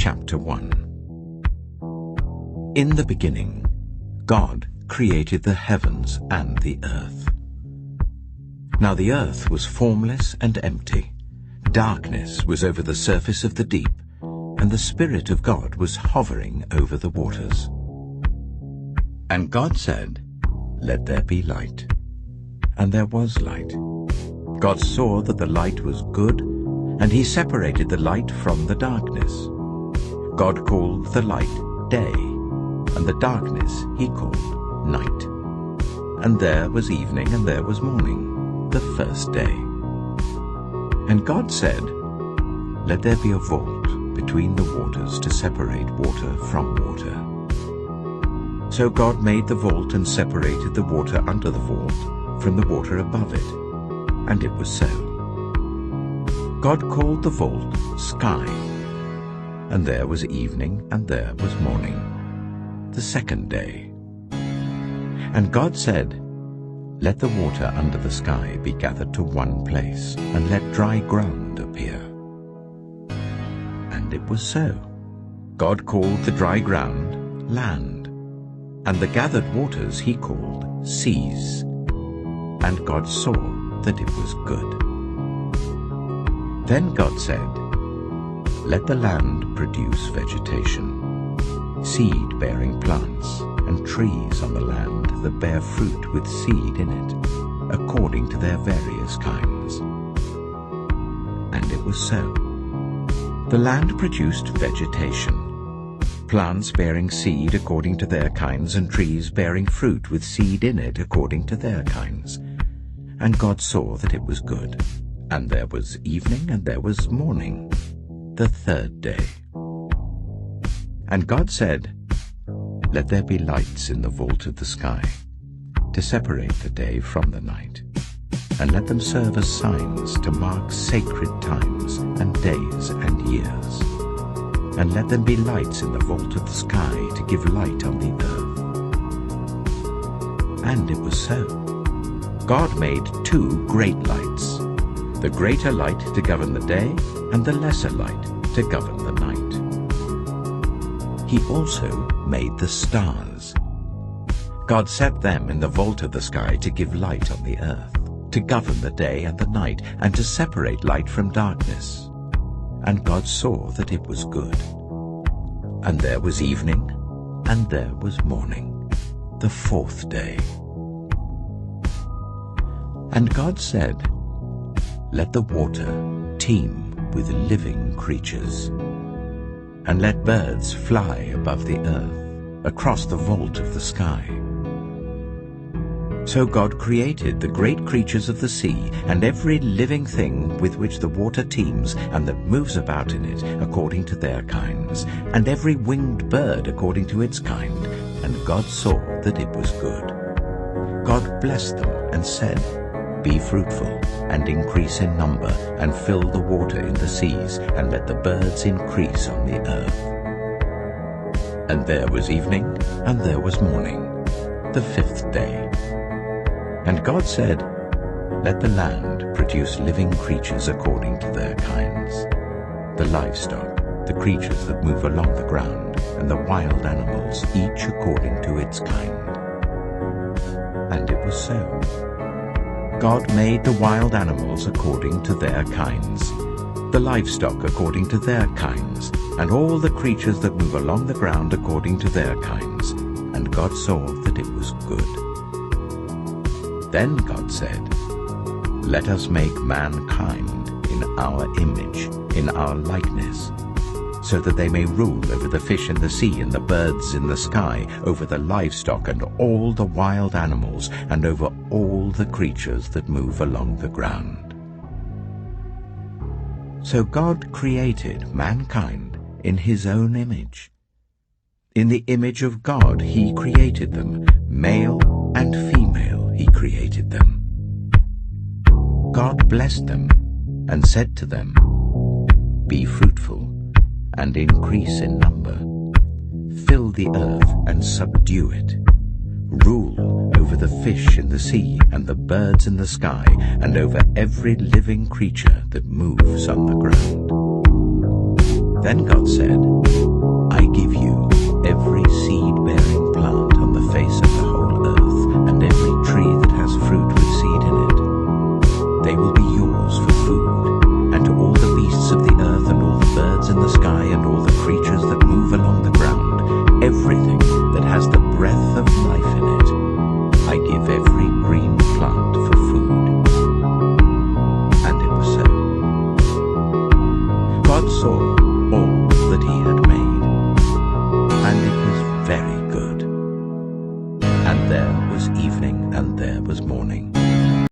chapter 1. In the beginning, God created the heavens and the earth. Now the earth was formless and empty. Darkness was over the surface of the deep, and the Spirit of God was hovering over the waters. And God said, "Let there be light." And there was light. God saw that the light was good, and he separated the light from the darkness. God called the light day, and the darkness he called night. And there was evening and there was morning, the first day. And God said, "Let there be a vault between the waters to separate water from water." So God made the vault and separated the water under the vault from the water above it, and it was so. God called the vault sky, and there was evening and there was morning, the second day. And God said, "Let the water under the sky be gathered to one place, and let dry ground appear." And it was so. God called the dry ground land, and the gathered waters he called seas. And God saw that it was good. Then God said, "Let the land produce vegetation, seed-bearing plants, and trees on the land that bear fruit with seed in it, according to their various kinds." And it was so. The land produced vegetation, plants bearing seed according to their kinds, and trees bearing fruit with seed in it according to their kinds. And God saw that it was good. And there was evening and there was morning, the third day. And God said, "Let there be lights in the vault of the sky, to separate the day from the night, and let them serve as signs to mark sacred times and days and years. And let them be lights in the vault of the sky to give light on the earth." And it was so. God made two great lights, the greater light to govern the day, and the lesser light to govern the night. He also made the stars. God set them in the vault of the sky to give light on the earth, to govern the day and the night, and to separate light from darkness. And God saw that it was good. And there was evening, and there was morning, the fourth day. And God said, "Let the water teem with living creatures, and let birds fly above the earth, across the vault of the sky." So God created the great creatures of the sea, and every living thing with which the water teems and that moves about in it according to their kinds, and every winged bird according to its kind. And God saw that it was good. God blessed them and said, "Be fruitful, and increase in number, and fill the water in the seas, and let the birds increase on the earth." And there was evening, and there was morning, the fifth day. And God said, "Let the land produce living creatures according to their kinds, the livestock, the creatures that move along the ground, and the wild animals, each according to its kind." And it was so. God made the wild animals according to their kinds, the livestock according to their kinds, and all the creatures that move along the ground according to their kinds. And God saw that it was good. Then God said, "Let us make mankind in our image, in our likeness, so that they may rule over the fish in the sea and the birds in the sky, over the livestock and all the wild animals, and over all the creatures that move along the ground." So God created mankind in his own image. In the image of God he created them, male and female he created them. God blessed them and said to them, "Be fruitful and increase in number. Fill the earth and subdue it. Rule over the fish in the sea and the birds in the sky, and over every living creature that moves on the ground." Then God said, I give you every seed-bearing plant on the face of the whole earth, and every tree that has fruit with seed in it. They will be yours for food, and to all the beasts of the earth, and all the birds in the sky, and all the creatures that move along the ground, everything that has the breath of life in it, I give every green plant for food. And it was so. God saw